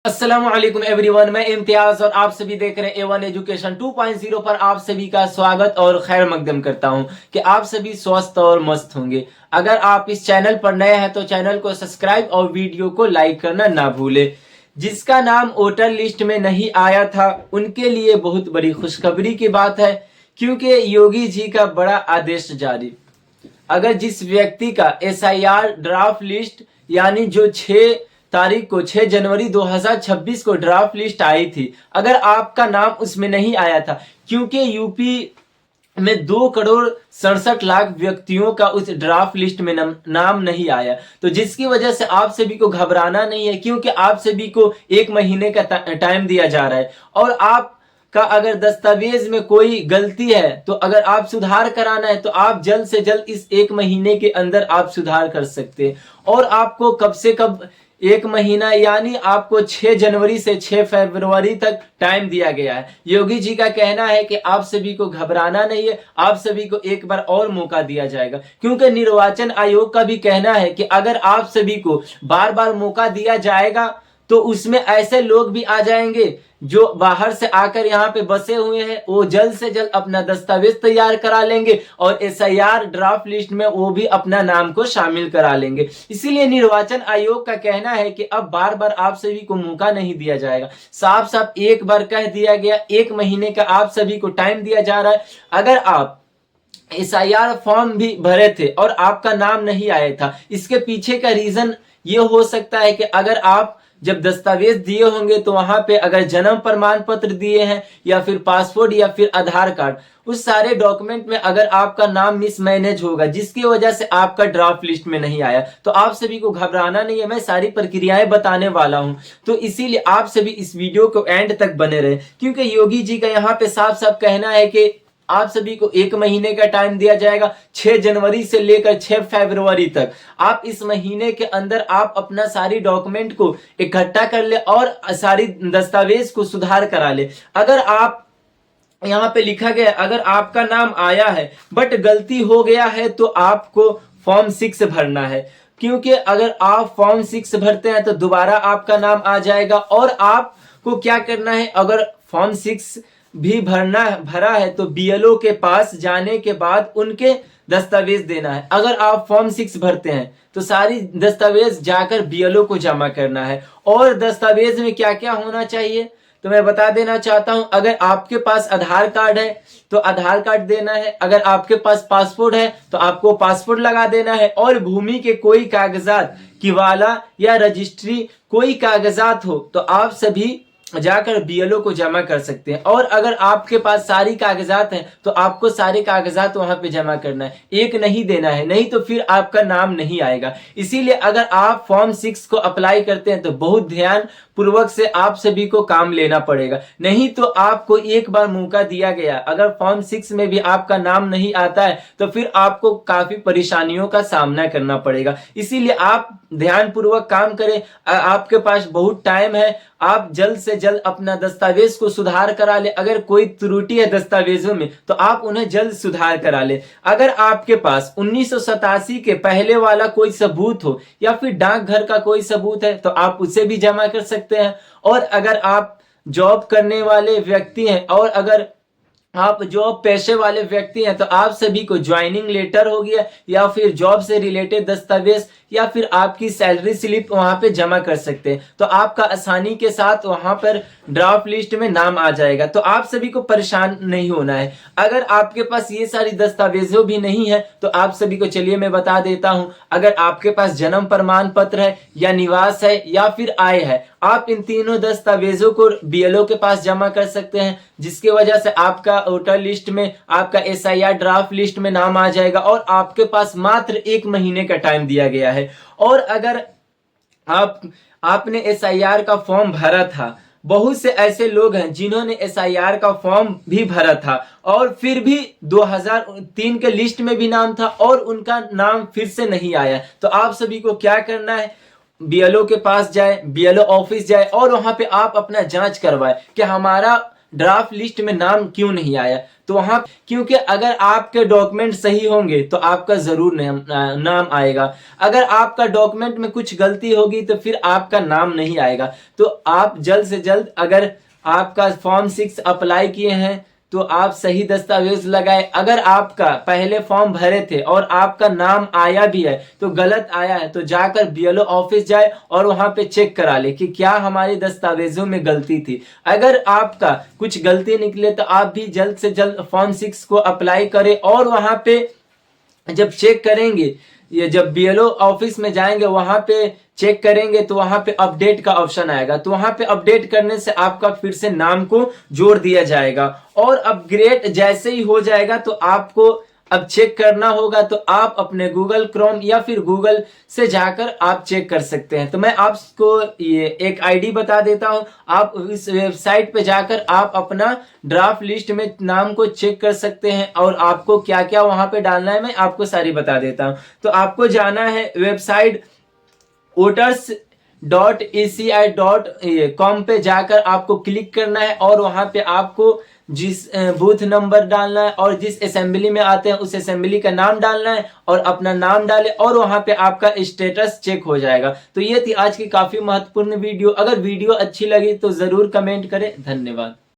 अस्सलाम वालेकुम एवरीवन, मैं इम्तियाज और आप सभी देख रहे हैं A1 एजुकेशन 2.0 पर आप सभी का स्वागत और खैर मकदम करता हूं कि आप सभी स्वस्थ और मस्त होंगे। अगर आप इस चैनल पर नए हैं तो चैनल को सब्सक्राइब और वीडियो को लाइक करना ना भूले। जिसका नाम वोटर लिस्ट में नहीं आया था उनके लिए बहुत बड़ी खुशखबरी की बात है, क्योंकि योगी जी का बड़ा आदेश जारी। अगर जिस व्यक्ति का SIR ड्राफ्ट लिस्ट यानी जो 6 जनवरी 2026 को ड्राफ्ट लिस्ट आई थी, अगर आपका नाम उसमें नहीं आया था, क्योंकि यूपी में 2,67,00,000 व्यक्तियों का उस ड्राफ्ट लिस्ट में नाम नहीं आया, तो जिसकी वजह से आप सभी को घबराना नहीं है, क्योंकि आप सभी को 1 महीने का टाइम दिया जा रहा है। और आप का अगर दस्तावेज में कोई गलती है तो अगर आप सुधार कराना है तो आप जल्द से जल्द इस 1 महीने के अंदर आप सुधार कर सकते हैं। और आपको कब से कब 1 महीना यानी आपको 6 जनवरी से 6 फरवरी तक टाइम दिया गया है। योगी जी का कहना है कि आप सभी को घबराना नहीं है, आप सभी को एक बार और मौका दिया जाएगा, क्योंकि निर्वाचन आयोग का भी कहना है कि अगर आप सभी को बार बार मौका दिया जाएगा तो उसमें ऐसे लोग भी आ जाएंगे जो बाहर से आकर यहाँ पे बसे हुए हैं, वो जल्द से जल्द अपना दस्तावेज तैयार करा लेंगे और SIR ड्राफ्ट लिस्ट में वो भी अपना नाम को शामिल करा लेंगे। इसीलिए निर्वाचन आयोग का कहना है कि अब बार बार आप सभी को मौका नहीं दिया जाएगा, साफ साफ एक बार कह दिया गया, 1 महीने का आप सभी को टाइम दिया जा रहा है। अगर आप SIR फॉर्म भी भरे थे और आपका नाम नहीं आया था, इसके पीछे का रीजन ये हो सकता है कि अगर आप जब दस्तावेज दिए होंगे तो वहां पे अगर जन्म प्रमाण पत्र दिए हैं या फिर पासपोर्ट या फिर आधार कार्ड, उस सारे डॉक्यूमेंट में अगर आपका नाम मिसमैनेज होगा जिसकी वजह से आपका ड्राफ्ट लिस्ट में नहीं आया, तो आप सभी को घबराना नहीं है, मैं सारी प्रक्रियाएं बताने वाला हूं। तो इसीलिए आप सभी इस वीडियो को एंड तक बने रहे, क्योंकि योगी जी का यहाँ पे साफ साफ कहना है कि आप सभी को 1 महीने का टाइम दिया जाएगा, 6 जनवरी से लेकर 6 फरवरी तक। आप इस महीने के अंदर आप अपना सारी डॉक्यूमेंट को इकट्ठा कर ले और सारी दस्तावेज को सुधार करा ले। अगर आप यहाँ पे लिखा गया अगर आपका नाम आया है बट गलती हो गया है तो आपको फॉर्म 6 भरना है, क्योंकि अगर आप फॉर्म 6 भरते हैं तो दोबारा आपका नाम आ जाएगा। और आपको क्या करना है, अगर फॉर्म 6 भी भरा है तो BLO के पास जाने के बाद उनके दस्तावेज देना है। अगर आप फॉर्म 6 भरते हैं तो सारी दस्तावेज जाकर BLO को जमा करना है। और दस्तावेज में क्या क्या होना चाहिए तो मैं बता देना चाहता हूं। अगर आपके पास आधार कार्ड है तो आधार कार्ड देना है, अगर आपके पास पासपोर्ट है तो आपको पासपोर्ट लगा देना है, और भूमि के कोई कागजात किवाला या रजिस्ट्री कोई कागजात हो तो आप सभी जाकर BLO को जमा कर सकते हैं। और अगर आपके पास सारी कागजात हैं तो आपको सारे कागजात वहां पे जमा करना है, एक नहीं देना है, नहीं तो फिर आपका नाम नहीं आएगा। इसीलिए अगर आप फॉर्म 6 को अप्लाई करते हैं तो बहुत ध्यान पूर्वक से आप सभी को काम लेना पड़ेगा, नहीं तो आपको एक बार मौका दिया गया, अगर फॉर्म 6 में भी आपका नाम नहीं आता है तो फिर आपको काफी परेशानियों का सामना करना पड़ेगा। इसीलिए आप ध्यान पूर्वक काम करें, आपके पास बहुत टाइम है, आप जल्द से जल्द अपना दस्तावेज को सुधार करा ले। अगर कोई त्रुटि है दस्तावेजों में तो आप उन्हें जल्द सुधार करा ले। अगर आपके पास 1987 के पहले वाला कोई सबूत हो या फिर डाकघर का कोई सबूत है तो आप उसे भी जमा कर सकते हैं। और अगर आप जॉब करने वाले व्यक्ति हैं और अगर आप जॉब पेशे वाले व्यक्ति हैं तो आप सभी को ज्वाइनिंग लेटर हो गया या फिर जॉब से रिलेटेड दस्तावेज या फिर आपकी सैलरी स्लिप वहां पे जमा कर सकते हैं, तो आपका आसानी के साथ वहां पर ड्राफ्ट लिस्ट में नाम आ जाएगा। तो आप सभी को परेशान नहीं होना है। अगर आपके पास ये सारी दस्तावेजों भी नहीं है तो आप सभी को चलिए मैं बता देता हूं, अगर आपके पास जन्म प्रमाण पत्र है या निवास है या फिर आय है, आप इन तीनों दस्तावेजों को BLO के पास जमा कर सकते हैं, जिसकी वजह से आपका वोटर लिस्ट में, आपका SIR ड्राफ्ट लिस्ट में नाम आ जाएगा और आपके पास मात्र 1 महीने का टाइम दिया गया है। और अगर आपने SIR का फॉर्म भरा था, बहुत से ऐसे लोग हैं जिन्होंने SIR का फॉर्म भी भरा था और फिर भी 2003 के लिस्ट में भी नाम था और उनका नाम फिर से नहीं आया, तो आप सभी को क्या करना है, BLO के पास जाए, BLO ऑफिस जाए और वहां पे आप अपना जांच करवाए कि हमारा ड्राफ्ट लिस्ट में नाम क्यों नहीं आया? तो वहां क्योंकि अगर आपके डॉक्यूमेंट सही होंगे तो आपका जरूर नाम आएगा। अगर आपका डॉक्यूमेंट में कुछ गलती होगी तो फिर आपका नाम नहीं आएगा। तो आप जल्द से जल्द, अगर आपका फॉर्म 6 अप्लाई किए हैं तो आप सही दस्तावेज लगाए। अगर आपका पहले फॉर्म भरे थे और आपका नाम आया भी है तो गलत आया है तो जाकर बीएलओ ऑफिस जाए और वहां पे चेक करा ले कि क्या हमारी दस्तावेजों में गलती थी। अगर आपका कुछ गलती निकले तो आप भी जल्द से जल्द फॉर्म 6 को अप्लाई करें और वहां पे जब चेक करेंगे, ये जब बीएलओ ऑफिस में जाएंगे वहां पे चेक करेंगे तो वहां पे अपडेट का ऑप्शन आएगा। तो वहां पे अपडेट करने से आपका फिर से नाम को जोड़ दिया जाएगा और अपग्रेड जैसे ही हो जाएगा तो आपको अब चेक करना होगा। तो आप अपने गूगल क्रोम या फिर गूगल से जाकर आप चेक कर सकते हैं। तो मैं आपको ये एक आईडी बता देता हूं, आप इस वेबसाइट पे जाकर आप अपना ड्राफ्ट लिस्ट में नाम को चेक कर सकते हैं और आपको क्या क्या वहां पे डालना है मैं आपको सारी बता देता हूं। तो आपको जाना है वेबसाइट voters.eci.com पे जाकर आपको क्लिक करना है और वहां पे आपको जिस बूथ नंबर डालना है और जिस असेंबली में आते हैं उस असेंबली का नाम डालना है और अपना नाम डाले और वहां पे आपका स्टेटस चेक हो जाएगा। तो ये थी आज की काफी महत्वपूर्ण वीडियो। अगर वीडियो अच्छी लगी तो जरूर कमेंट करें। धन्यवाद।